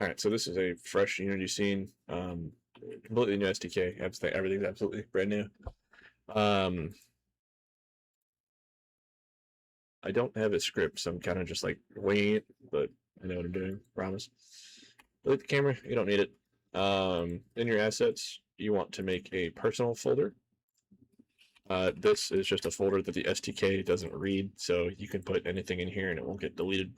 All right, so this is a fresh Unity scene, completely new SDK. Everything's absolutely brand new. I don't have a script, so I'm kind of just like winging it, but I know what I'm doing. Promise. Delete the camera. You don't need it. In your assets, you want to make a personal folder. This is just a folder that the SDK doesn't read, so you can put anything in here and it won't get deleted.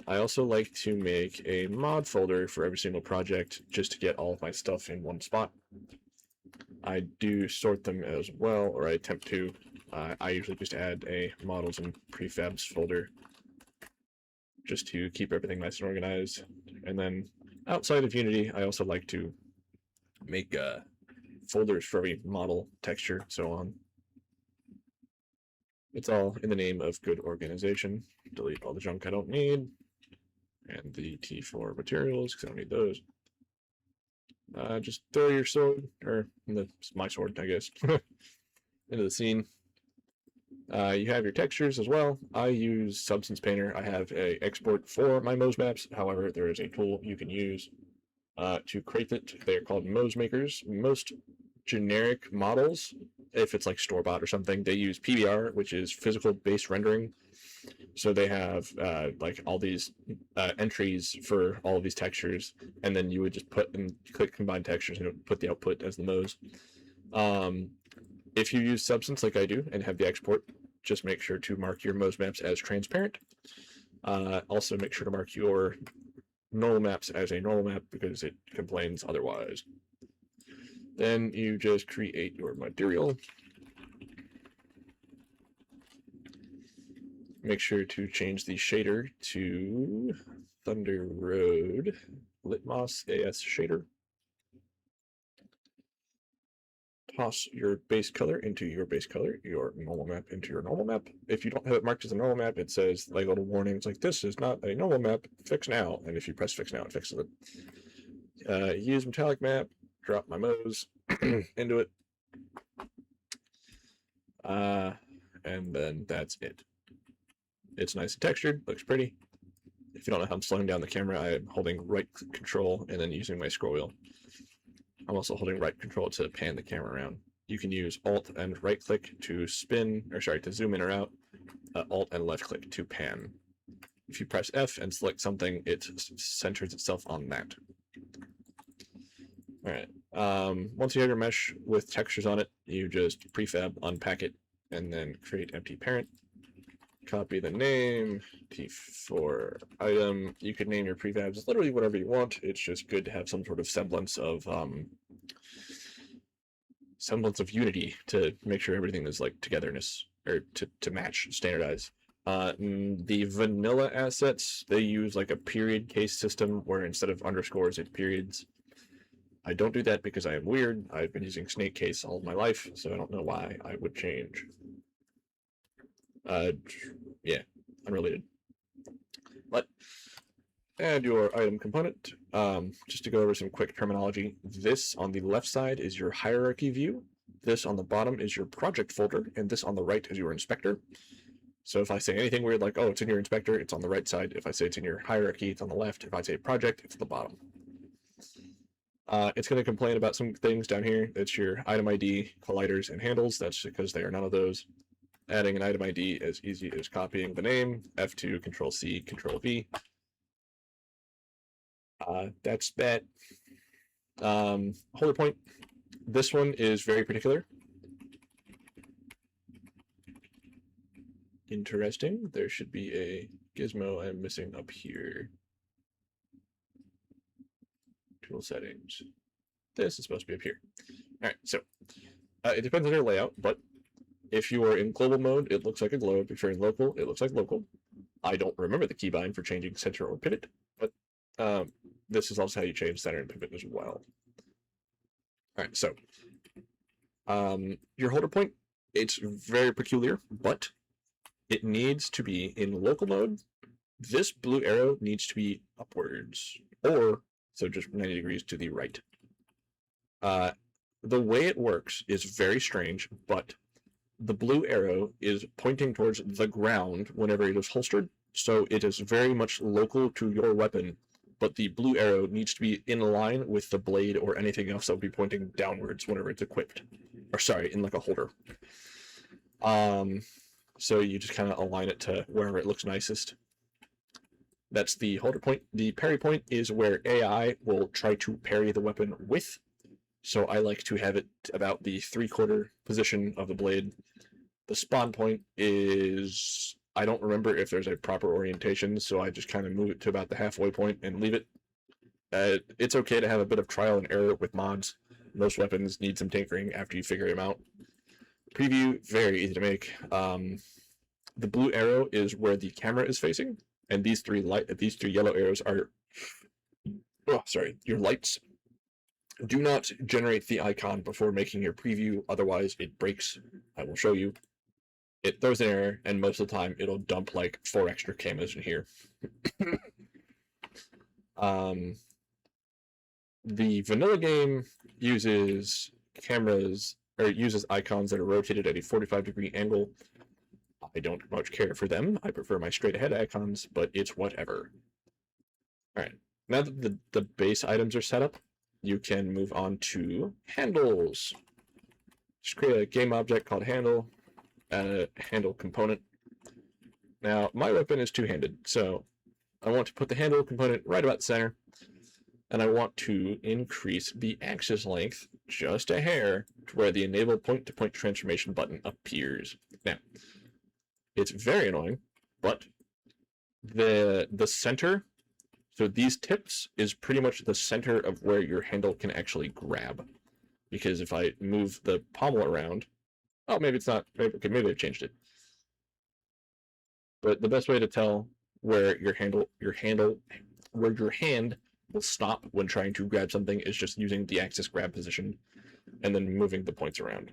I also like to make a mod folder for every single project just to get all of my stuff in one spot. I do sort them as well, or I attempt to. I usually just add a models and prefabs folder just to keep everything nice and organized. And then outside of Unity, I also like to make folders for every model, texture, so on. It's all in the name of good organization. Delete all the junk I don't need. And the T4 materials, because I don't need those. Just throw your sword, or my sword, I guess, into the scene. You have your textures as well. I use Substance Painter. I have a export for my Mose maps. However, there is a tool you can use to create it. They're called Mose makers. Most generic models, if it's like store-bought or something, they use PBR, which is physical based rendering. So they have like all these entries for all of these textures, and then you would just put and click combine textures and it would put the output as the Mose. If you use Substance like I do and have the export, just make sure to mark your Mose maps as transparent. Also make sure to mark your normal maps as a normal map because it complains otherwise. Then you just create your material. Make sure to change the shader to Thunder Road Litmos AS shader. Toss your base color into your base color, your normal map into your normal map. If you don't have it marked as a normal map, it says like a little warning. It's like, this is not a normal map, fix now. And if you press fix now, it fixes it. Use metallic map, drop my Mose into it. And then that's it. It's nice and textured, looks pretty. If you don't know how I'm slowing down the camera, I am holding right control and then using my scroll wheel. I'm also holding right control to pan the camera around. You can use Alt and right click to to zoom in or out, Alt and left click to pan. If you press F and select something, it centers itself on that. All right. Once you have your mesh with textures on it, you just prefab, unpack it, and then create empty parent. Copy the name, T4 item. You could name your prefabs literally whatever you want. It's just good to have some sort of semblance of Unity to make sure everything is like togetherness or to match, standardize. The vanilla assets, they use like a period case system where instead of underscores, it's periods. I don't do that because I am weird. I've been using snake case all of my life, so I don't know why I would change. Yeah, unrelated. But add your item component. Just to go over some quick terminology, this on the left side is your hierarchy view. This on the bottom is your project folder, and this on the right is your inspector. So if I say anything weird like, oh, it's in your inspector, it's on the right side. If I say it's in your hierarchy, it's on the left. If I say project, it's at the bottom. It's going to complain about some things down here. It's your item ID, colliders, and handles. That's because they are none of those. Adding an item ID as easy as copying the name, F2, Control C, Control V. That's that. Holder point. This one is very particular. Interesting. There should be a gizmo I'm missing up here. Tool settings. This is supposed to be up here. All right, so it depends on your layout, but if you are in global mode, it looks like a globe. If you're in local, it looks like local. I don't remember the keybind for changing center or pivot, but this is also how you change center and pivot as well. All right, so your holder point, it's very peculiar, but it needs to be in local mode. This blue arrow needs to be upwards, or so just 90 degrees to the right. The way it works is very strange, but the blue arrow is pointing towards the ground whenever it is holstered, so it is very much local to your weapon, but the blue arrow needs to be in line with the blade or anything else that would be pointing downwards whenever it's equipped. Or sorry, in like a holder. So you just kind of align it to wherever it looks nicest. That's the holder point. The parry point is where AI will try to parry the weapon with. So I like to have it about the 3/4 position of the blade. The spawn point is, I don't remember if there's a proper orientation, so I just kind of move it to about the halfway point and leave it. It's okay to have a bit of trial and error with mods. Most weapons need some tinkering after you figure them out. Preview, very easy to make. The blue arrow is where the camera is facing, and these three yellow arrows are, your lights. Do not generate the icon before making your preview, otherwise it breaks. I will show you. It throws an error, and most of the time it'll dump like 4 extra cameras in here. The vanilla game uses cameras, or uses icons that are rotated at a 45-degree angle. I don't much care for them. I prefer my straight ahead icons, but it's whatever. Alright, now that the base items are set up, you can move on to handles. Just create a game object called handle, add a handle component. Now, my weapon is two-handed, so I want to put the handle component right about the center, and I want to increase the axis length just a hair to where the enable point-to-point transformation button appears. Now, it's very annoying, but the center, so these tips is pretty much the center of where your handle can actually grab. Because if I move the pommel around, oh, maybe it's not, maybe I've changed it. But the best way to tell where your hand will stop when trying to grab something is just using the axis grab position and then moving the points around.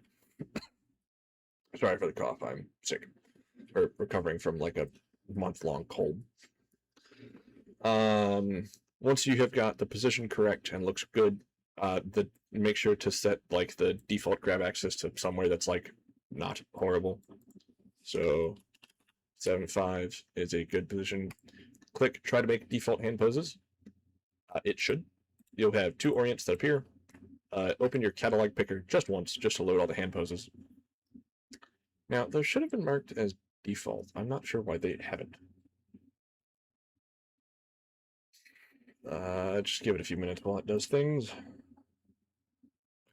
Sorry for the cough, I'm sick. Or recovering from like a month-long cold. Once you have got the position correct and looks good, make sure to set like the default grab axis to somewhere that's like not horrible. So 7.5 is a good position. Click try to make default hand poses. It should. You'll have 2 orients that appear. Open your catalog picker just once, just to load all the hand poses. Now, those should have been marked as default. I'm not sure why they haven't. Just give it a few minutes while it does things.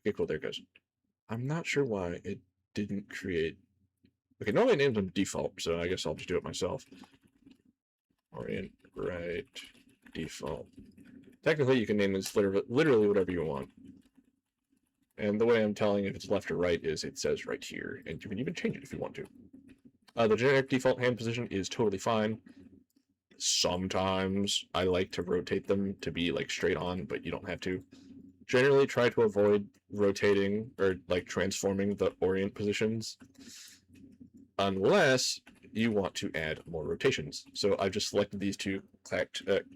Okay, cool, there it goes. I'm not sure why it didn't create... Okay, normally I named them default, so I guess I'll just do it myself. Orient, right, default. Technically, you can name this literally whatever you want. And the way I'm telling if it's left or right is it says right here, and you can even change it if you want to. The generic default hand position is totally fine. Sometimes I like to rotate them to be like straight on, but you don't have to. Generally try to avoid rotating or like transforming the orient positions unless you want to add more rotations. So I've just selected these two,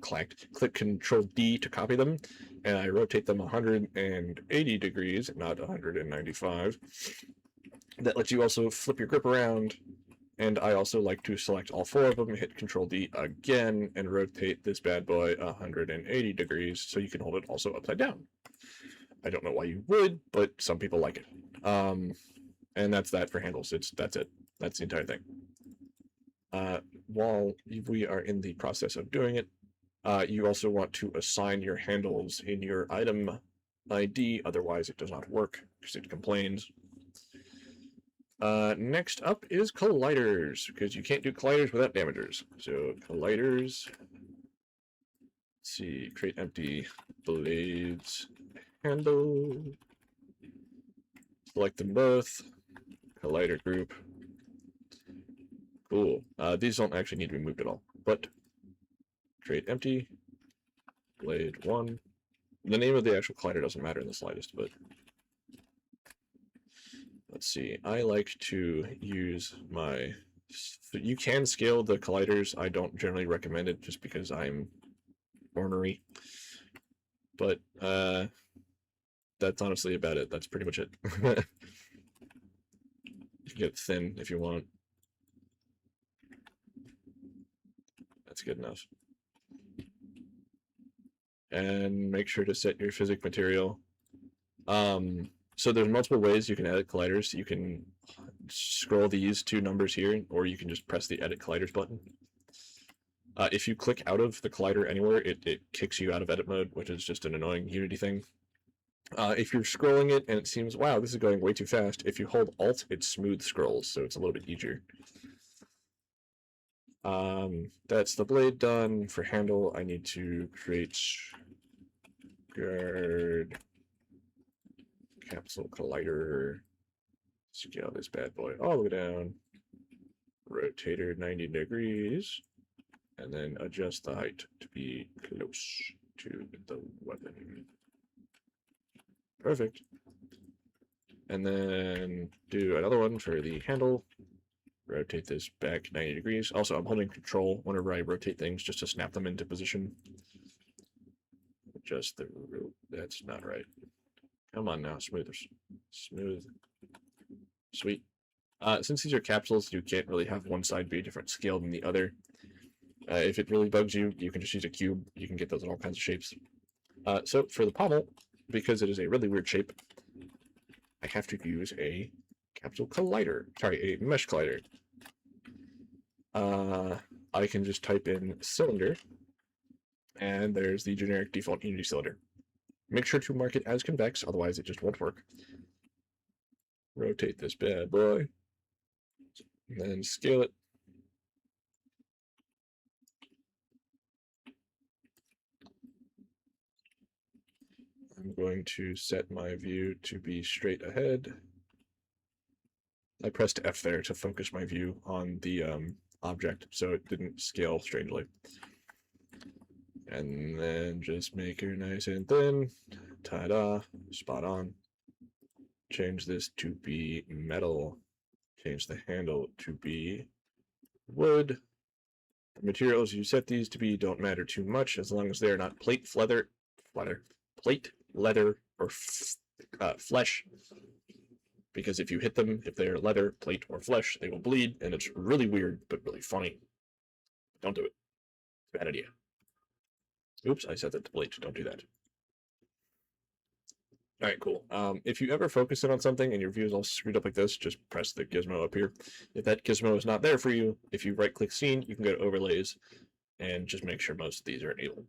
click Control D to copy them, and I rotate them 180 degrees, not 195. That lets you also flip your grip around, and I also like to select all 4 of them, hit Control D again, and rotate this bad boy 180 degrees so you can hold it also upside down. I don't know why you would, but some people like it. And that's that for handles. That's it. That's the entire thing. While we are in the process of doing it, you also want to assign your handles in your item ID, otherwise it does not work because it complains. Next up is colliders, because you can't do colliders without damagers. So colliders, let's see, create empty blades, handle, select them both, collider group. Cool. These don't actually need to be moved at all, but create empty, blade 1. The name of the actual collider doesn't matter in the slightest, but let's see. I like to use my... You can scale the colliders. I don't generally recommend it just because I'm ornery. But that's honestly about it. That's pretty much it. You can get thin if you want. That's good enough. And make sure to set your physics material. So there's multiple ways you can edit colliders. You can scroll these two numbers here, or you can just press the edit colliders button. If you click out of the collider anywhere, it kicks you out of edit mode, which is just an annoying Unity thing. If you're scrolling it and it seems, wow, this is going way too fast, if you hold Alt, it smooth scrolls, so it's a little bit easier. That's the blade done. For handle, I need to create guard capsule collider. Scale this bad boy all the way down. Rotator 90 degrees. And then adjust the height to be close to the weapon. Perfect. And then do another one for the handle. Rotate this back 90 degrees. Also, I'm holding control whenever I rotate things just to snap them into position. Adjust the root. That's not right. Come on now, smooth. Smooth. Sweet. Since these are capsules, you can't really have one side be a different scale than the other. If it really bugs you, you can just use a cube. You can get those in all kinds of shapes. So for the pommel, because it is a really weird shape, I have to use a capsule collider. Sorry, a mesh collider. I can just type in cylinder, and there's the generic default Unity cylinder. Make sure to mark it as convex, otherwise it just won't work. Rotate this bad boy, and then scale it. I'm going to set my view to be straight ahead. I pressed F there to focus my view on the object, so it didn't scale strangely. And then just make her nice and thin. Ta-da, spot on. Change this to be metal. Change the handle to be wood. The materials you set these to be don't matter too much as long as they're not plate, leather, or flesh. Because if you hit them, if they're leather, plate, or flesh, they will bleed, and it's really weird, but really funny. Don't do it. It's a bad idea. Oops, I said that to plate. Don't do that. All right, cool. If you ever focus in on something and your view is all screwed up like this, just press the gizmo up here. If that gizmo is not there for you, if you right-click scene, you can go to overlays and just make sure most of these are enabled.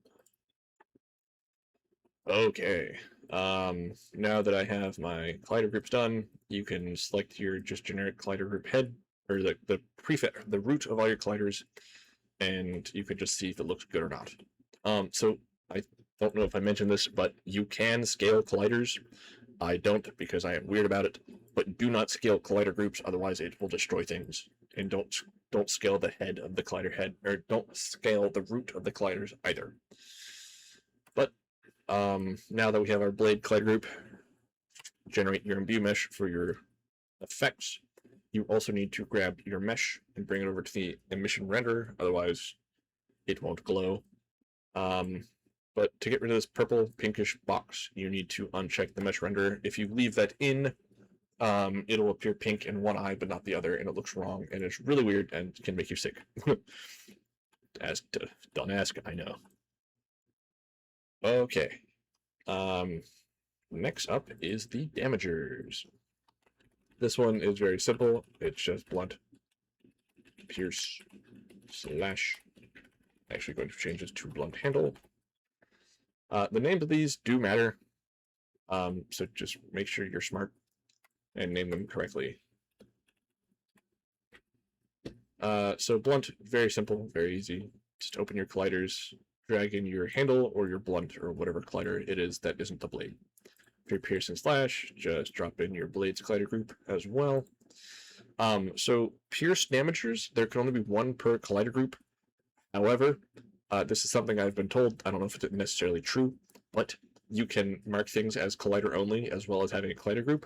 Okay. Now that I have my collider groups done, you can select your just generic collider group head, or the prefix, the root of all your colliders, and you can just see if it looks good or not. So I don't know if I mentioned this, but you can scale colliders. I don't because I am weird about it, but do not scale collider groups, otherwise it will destroy things. And don't scale the head of the collider head, or don't scale the root of the colliders either. But now that we have our blade collider group, generate your imbue mesh for your effects. You also need to grab your mesh and bring it over to the emission renderer, otherwise it won't glow. But to get rid of this purple pinkish box, you need to uncheck the mesh renderer. If you leave that in, it'll appear pink in one eye but not the other, and it looks wrong, and it's really weird and can make you sick. Don't ask, I know. Okay. Next up is the damagers. This one is very simple. It's just blunt, pierce, slash. Actually going to change this to blunt handle. The names of these do matter, so just make sure you're smart and name them correctly. So blunt, very simple, very easy. Just open your colliders, drag in your handle or your blunt or whatever collider it is that isn't the blade. For your pierce and slash, just drop in your blades collider group as well. So pierce damagers, there can only be one per collider group. However, this is something I've been told. I don't know if it's necessarily true, but you can mark things as collider only as well as having a collider group,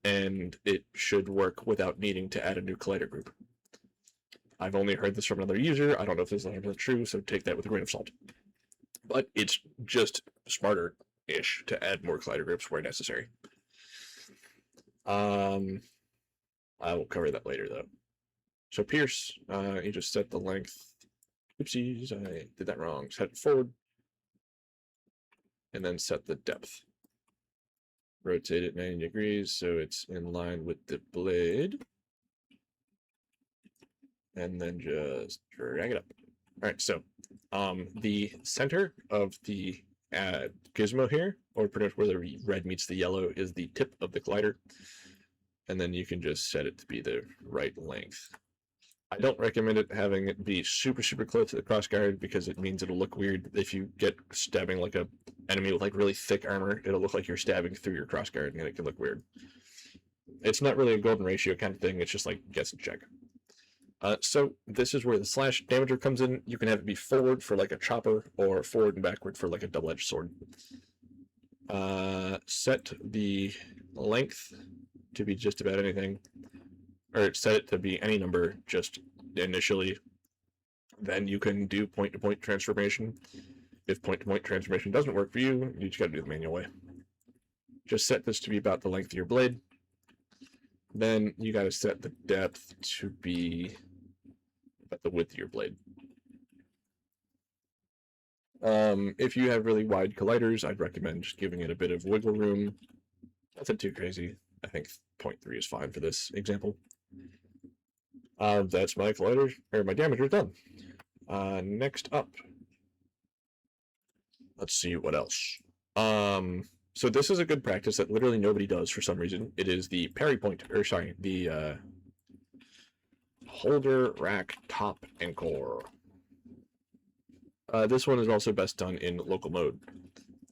and it should work without needing to add a new collider group. I've only heard this from another user. I don't know if this is 100% true, so take that with a grain of salt. But it's just smarter-ish to add more collider groups where necessary. I will cover that later, though. So pierce, you just set the length Oopsies, I did that wrong. Set it forward. And then set the depth. Rotate it 90 degrees so it's in line with the blade. And then just drag it up. All right, so the center of the gizmo here, or pretty much where the red meets the yellow, is the tip of the glider. And then you can just set it to be the right length. I don't recommend it having it be super, super close to the crossguard because it means it'll look weird. If you get stabbing like a enemy with like really thick armor, it'll look like you're stabbing through your crossguard and it can look weird. It's not really a golden ratio kind of thing. It's just like guess and check. So this is where the slash damager comes in. You can have it be forward for like a chopper or forward and backward for like a double-edged sword. Set the length to be just about anything, or set it to be any number just initially. Then you can do point-to-point transformation. If point-to-point transformation doesn't work for you, you just got to do the manual way. Just set this to be about the length of your blade. Then you got to set the depth to be about the width of your blade. If you have really wide colliders, I'd recommend just giving it a bit of wiggle room. Nothing too crazy. I think 0.3 is fine for this example. That's my collider, or my damager done. Next up, let's see what else. So this is a good practice that literally nobody does for some reason. It is the parry point, or sorry, the holder, rack, top, and core. This one is also best done in local mode.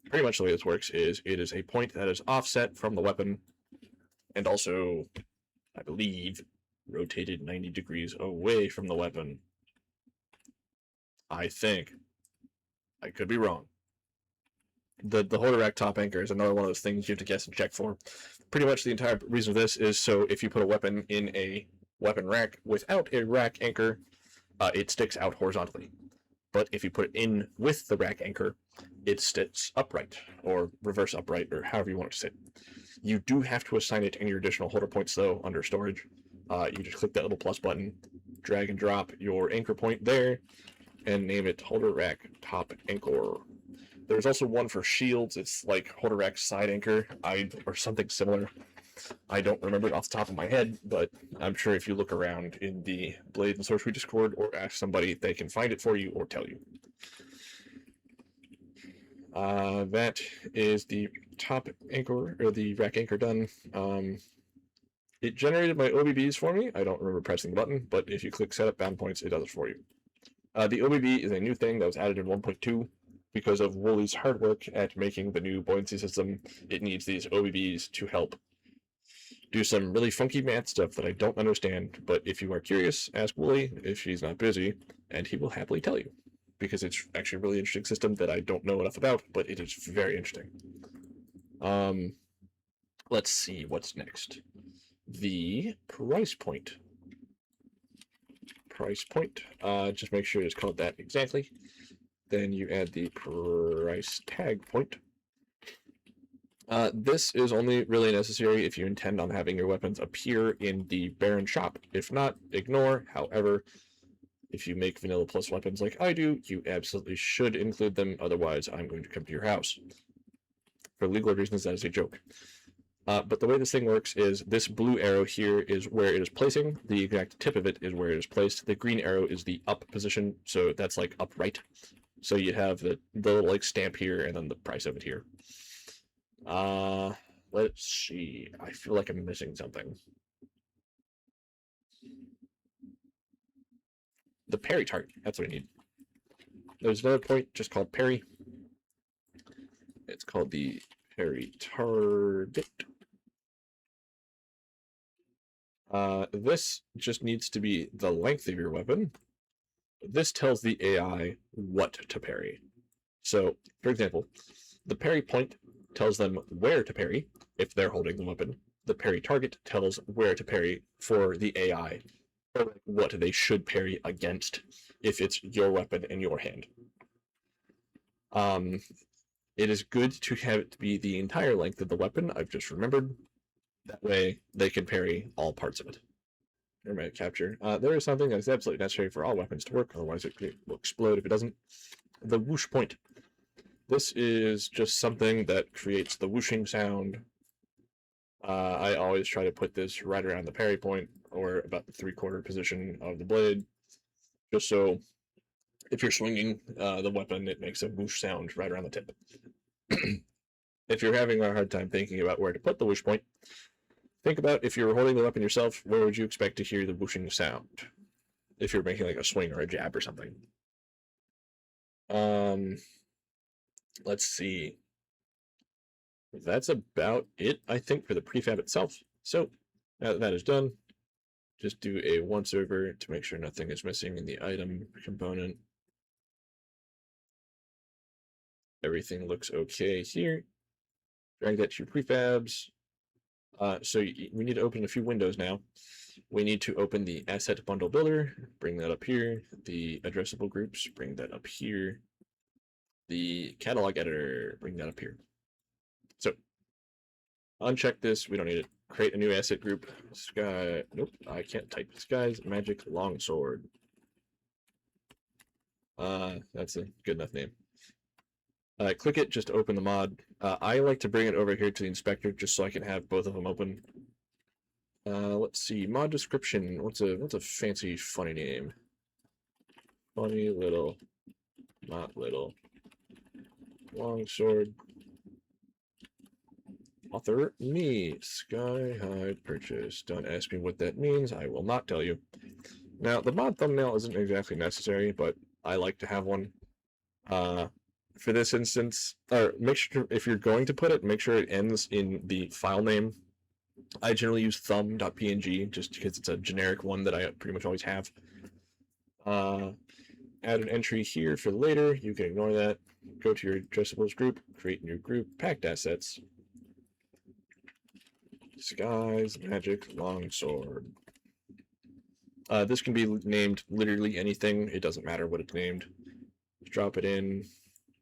Pretty much the way this works is it is a point that is offset from the weapon, and also, I believe, rotated 90 degrees away from the weapon. I think. I could be wrong. The holder rack top anchor is another one of those things you have to guess and check for. Pretty much the entire reason for this is so if you put a weapon in a weapon rack without a rack anchor, it sticks out horizontally. But if you put it in with the rack anchor, it sits upright, or reverse upright, or however you want it to sit. You do have to assign it in your additional holder points, though, under storage. You just click that little plus button, drag and drop your anchor point there, and name it holder rack top anchor. There's also one for shields. It's like holder rack side anchor, or something similar. I don't remember it off the top of my head, but I'm sure if you look around in the Blade and Sorcery Discord or ask somebody, they can find it for you or tell you. That is the top anchor, or the rack anchor done. It generated my OBBs for me. I don't remember pressing the button, but if you click Setup Bound Points, it does it for you. The OBB is a new thing that was added in 1.2. Because of Wooly's hard work at making the new buoyancy system, it needs these OBBs to help do some really funky math stuff that I don't understand. But if you are curious, ask Wooly if she's not busy, and he will happily tell you. Because it's actually a really interesting system that I don't know enough about, but it is very interesting. Let's see what's next. The price point. Price point. Just make sure it's called that exactly. Then you add the price tag point. This is only really necessary if you intend on having your weapons appear in the Baron shop. If not, ignore. However, if you make vanilla plus weapons like I do, you absolutely should include them. Otherwise, I'm going to come to your house. For legal reasons, that is a joke. But the way this thing works is this blue arrow here is where it is placing. The exact tip of it is where it is placed. The green arrow is the up position, so that's like upright. So you have the little like stamp here and then the price of it here. Let's see. I feel like I'm missing something. The parry target. That's what I need. There's another point just called parry. It's called the parry target. This just needs to be the length of your weapon. This tells the AI what to parry. So, for example, the parry point tells them where to parry if they're holding the weapon. The parry target tells where to parry for the AI, or what they should parry against if it's your weapon in your hand. It is good to have it be the entire length of the weapon. I've just remembered. That way they can parry all parts of it. or my capture, there is something that is absolutely necessary for all weapons to work, otherwise it will explode if it doesn't. The whoosh point. This is just something that creates the whooshing sound. I always try to put this right around the parry point, or about the 3/4 position of the blade, just so if you're swinging the weapon, it makes a whoosh sound right around the tip. If you're having a hard time thinking about where to put the whoosh point, think about if you were holding the weapon yourself, where would you expect to hear the whooshing sound? If you're making like a swing or a jab or something. Let's see. That's about it, I think, for the prefab itself. So now that that is done, just do a once over to make sure nothing is missing in the item component. Everything looks okay here. Drag that to your prefabs. So we need to open a few windows now. We need to open the asset bundle builder, bring that up here. The addressable groups, bring that up here. The catalog editor, bring that up here. So uncheck this, we don't need it. Create a new asset group. Skye, nope, I can't type. Skye's Magic Longsword. That's a good enough name. Click it just to open the mod. I like to bring it over here to the inspector just so I can have both of them open. Let's see, mod description. What's a fancy, funny name? Funny little, not little. Longsword. Author me, Skye Hide purchase. Don't ask me what that means. I will not tell you. Now the mod thumbnail isn't exactly necessary, but I like to have one. For this instance, or make sure if you're going to put it, make sure it ends in the file name. I generally use thumb.png just because it's a generic one that I pretty much always have. Add an entry here for later. You can ignore that. Go to your addressables group, create new group, packed assets. Skye's Magic Longsword. This can be named literally anything. It doesn't matter what it's named. Drop it in.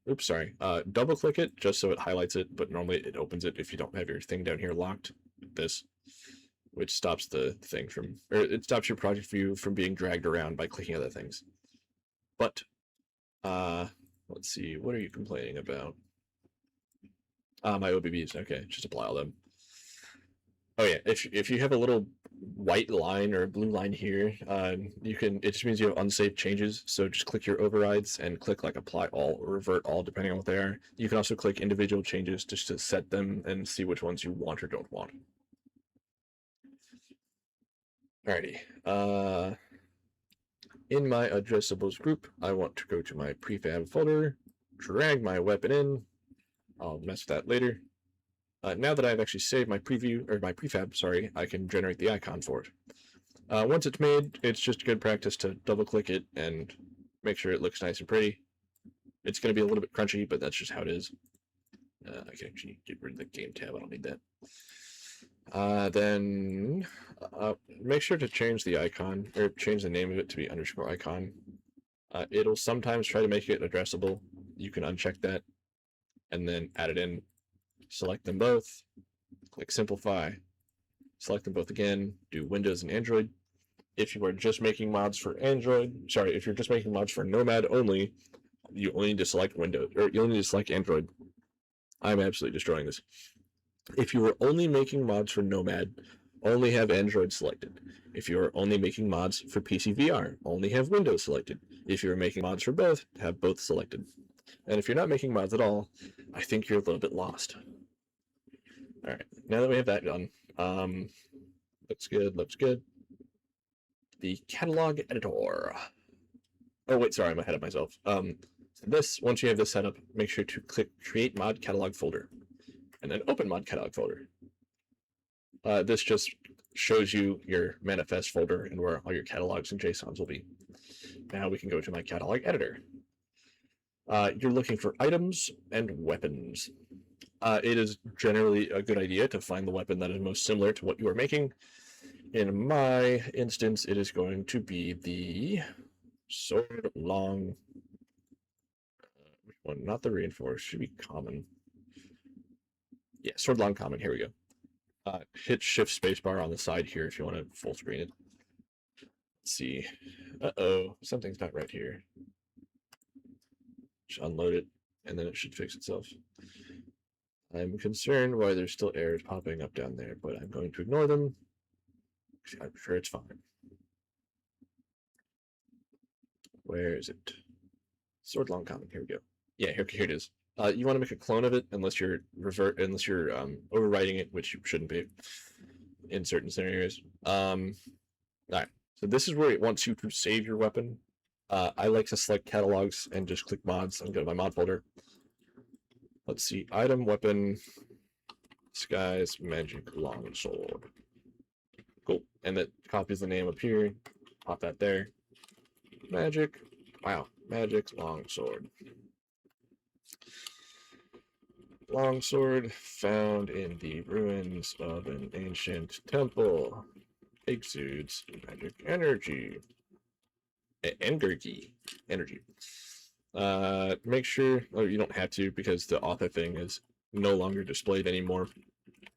Oops, sorry. Double click it just so it highlights it, but normally it opens it if you don't have your thing down here locked. This, which stops the thing from, or it stops your project view from being dragged around by clicking other things. But, let's see. What are you complaining about? My OBBs. Okay, just apply all them. Oh yeah, if you have a little white line or a blue line here, you can. It just means you have unsaved changes. So just click your overrides and click like apply all or revert all, depending on what they are. You can also click individual changes just to set them and see which ones you want or don't want. Alrighty. In my addressables group, I want to go to my prefab folder, drag my weapon in. I'll mess with that later. Now that I've actually saved my preview, or my prefab, sorry, I can generate the icon for it. Once it's made, it's just good practice to double click it and make sure it looks nice and pretty. It's going to be a little bit crunchy, but that's just how it is. I can actually get rid of the game tab, I don't need that. Then make sure to change the icon, or change the name of it to be _icon. It'll sometimes try to make it addressable. You can uncheck that, and then add it in. Select them both, click simplify, select them both again, do Windows and Android. If you are just making mods for Android, sorry, if you're just making mods for Nomad only, you only need to select Windows, or you only need to select Android. I'm absolutely destroying this. If you are only making mods for Nomad, only have Android selected. If you are only making mods for PC VR, only have Windows selected. If you're making mods for both, have both selected. And if you're not making mods at all, I think you're a little bit lost. All right, now that we have that done, looks good, looks good. The catalog editor. Oh wait, sorry, I'm ahead of myself. This, once you have this set up, make sure to click Create Mod Catalog Folder, and then Open Mod Catalog Folder. This just shows you your manifest folder and where all your catalogs and JSONs will be. Now we can go to my catalog editor. You're looking for items and weapons. It is generally a good idea to find the weapon that is most similar to what you are making. In my instance, it is going to be the sword long. Which one? Not the reinforced. Should be common. Yeah, sword long common. Here we go. Hit Shift Spacebar on the side here if you want to full screen it. Let's see. Uh-oh, something's not right here. Just unload it, and then it should fix itself. I'm concerned why there's still errors popping up down there, but I'm going to ignore them. I'm sure it's fine. Where is it? Sword long common. Here we go. Yeah, here it is. You want to make a clone of it unless you're overwriting it, which you shouldn't be in certain scenarios. All right. So this is where it wants you to save your weapon. I like to select catalogs and just click mods and go to my mod folder. Let's see. Item, weapon, Skye's magic longsword. Cool. And that copies the name up here. Pop that there. Magic. Wow. Magic longsword. Longsword found in the ruins of an ancient temple. Exudes magic energy. Energy. Make sure, you don't have to because the author thing is no longer displayed anymore.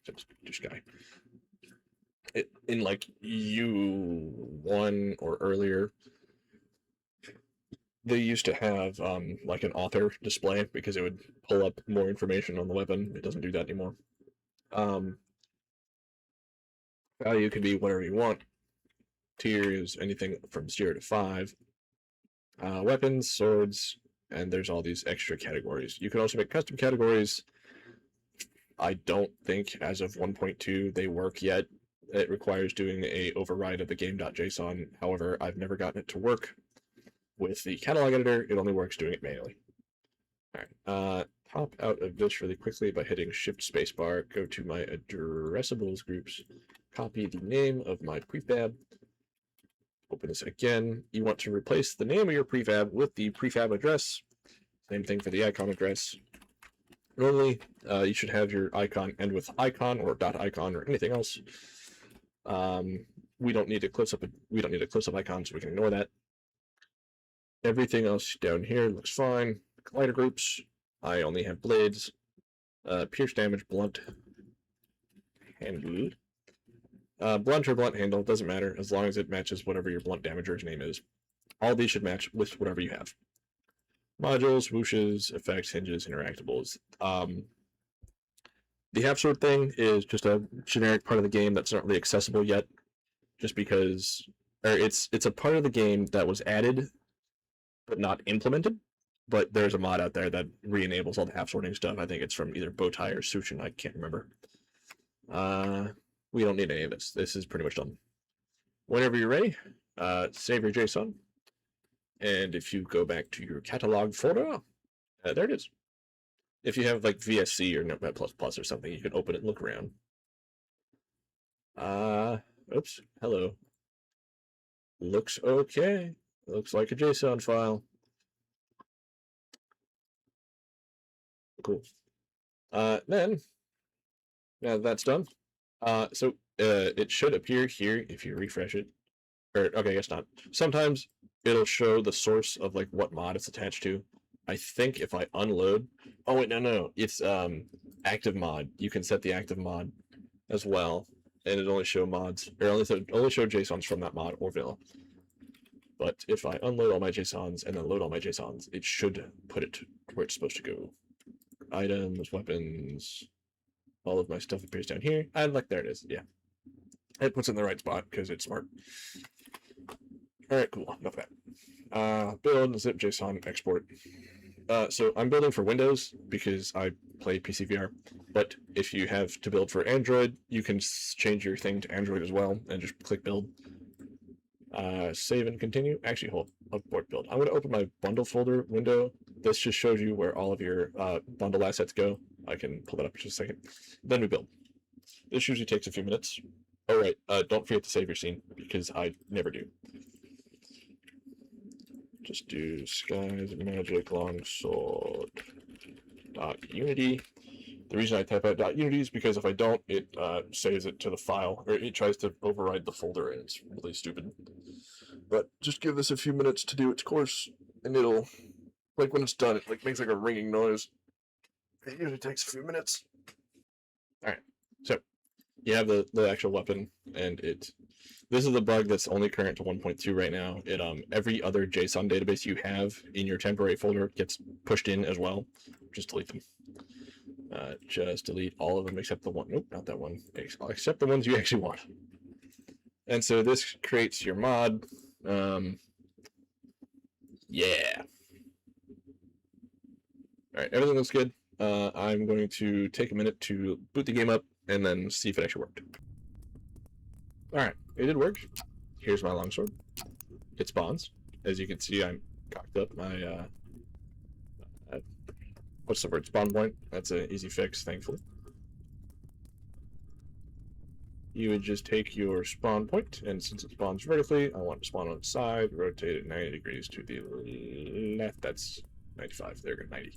Just Skye. In like U1 or earlier, they used to have like an author display because it would pull up more information on the weapon. It doesn't do that anymore. Value can be whatever you want. Tiers, anything from 0 to 5. Weapons, swords, and there's all these extra categories. You can also make custom categories. I don't think as of 1.2 they work yet. It requires doing a override of the game.json. However, I've never gotten it to work with the catalog editor. It only works doing it manually. All right. Pop out of this really quickly by hitting Shift Spacebar. Go to my addressables groups. Copy the name of my prefab. Open this again. You want to replace the name of your prefab with the prefab address. Same thing for the icon address. Normally, you should have your icon end with icon or .icon or anything else. We don't need a close-up. We don't need a close-up icon, so we can ignore that. Everything else down here looks fine. Collider groups. I only have blades. Pierce damage, blunt, handle. Blunt or blunt handle, doesn't matter as long as it matches whatever your blunt damager's name is. All these should match with whatever you have. Modules, whooshes, effects, hinges, interactables. The half sword thing is just a generic part of the game that's not really accessible yet, just because, or it's a part of the game that was added but not implemented. But there's a mod out there that re-enables all the half sorting stuff. I think it's from either Bowtie or Sushin. I can't remember. We don't need any of this. This is pretty much done. Whenever you're ready, save your JSON. And if you go back to your catalog folder, there it is. If you have like VSC or Notepad++ or something, you can open it and look around. Oops, hello. Looks okay. Looks like a JSON file. Cool. Then, now that's done. So it should appear here if you refresh it. Or, okay, I guess not. Sometimes it'll show the source of like what mod it's attached to. I think if I unload, oh wait, no, it's active mod. You can set the active mod as well, and it only show mods, or only show JSONs from that mod or vanilla. But if I unload all my JSONs and then load all my JSONs, it should put it where it's supposed to go. Items, weapons, all of my stuff appears down here. And like, there it is. Yeah, it puts it in the right spot because it's smart. All right, cool. Enough of that. Build, zip, JSON, export. So I'm building for Windows because I play PC VR. But if you have to build for Android, you can change your thing to Android as well and just click build. Save and continue. Actually, hold upboard build. I'm going to open my bundle folder window. This just shows you where all of your bundle assets go. I can pull that up in just a second. Then we build. This usually takes a few minutes. Oh, right. Don't forget to save your scene because I never do. Just do Skye's magic longsword .unity. The reason I type out .unity is because if I don't, it saves it to the file, or it tries to override the folder, and it's really stupid. But just give this a few minutes to do its course, and it'll, like when it's done, it like makes like a ringing noise. It usually takes a few minutes. All right, so you have the actual weapon, and it This is a bug that's only current to 1.2 right now. It every other JSON database you have in your temporary folder gets pushed in as well. Just delete them. Just delete all of them except the one. Nope, not that one. Except the ones you actually want. And so this creates your mod. Yeah. All right, everything looks good. I'm going to take a minute to boot the game up and then see if it actually worked. All right, it did work. Here's my longsword. It spawns. As you can see, I'm cocked up my what's the word? Spawn point. That's an easy fix, thankfully. You would just take your spawn point, and since it spawns vertically, I want to spawn on the side, rotate it 90 degrees to the left. That's 95. There we go, 90.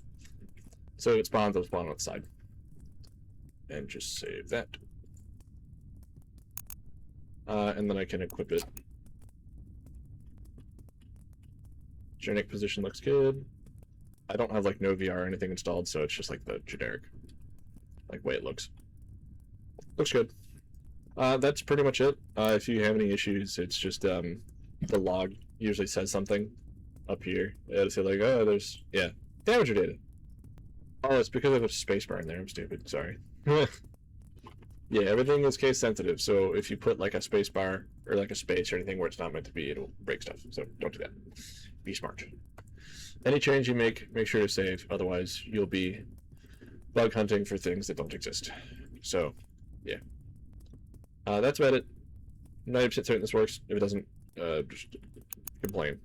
So it spawns, I'll spawn on the side. And just save that. And then I can equip it. Generic position looks good. I don't have like no VR or anything installed, so it's just like the generic way it looks. Looks good. That's pretty much it. If you have any issues, it's just the log usually says something up here. It'll say like, oh, there's damage your data. Oh, it's because I have a spacebar in there. I'm stupid. Sorry. Yeah, everything is case sensitive. So if you put like a spacebar or like a space or anything where it's not meant to be, it'll break stuff. So don't do that. Be smart. Any change you make sure to save. Otherwise, you'll be bug hunting for things that don't exist. So, yeah. That's about it. 90% certain this works. If it doesn't, just complain.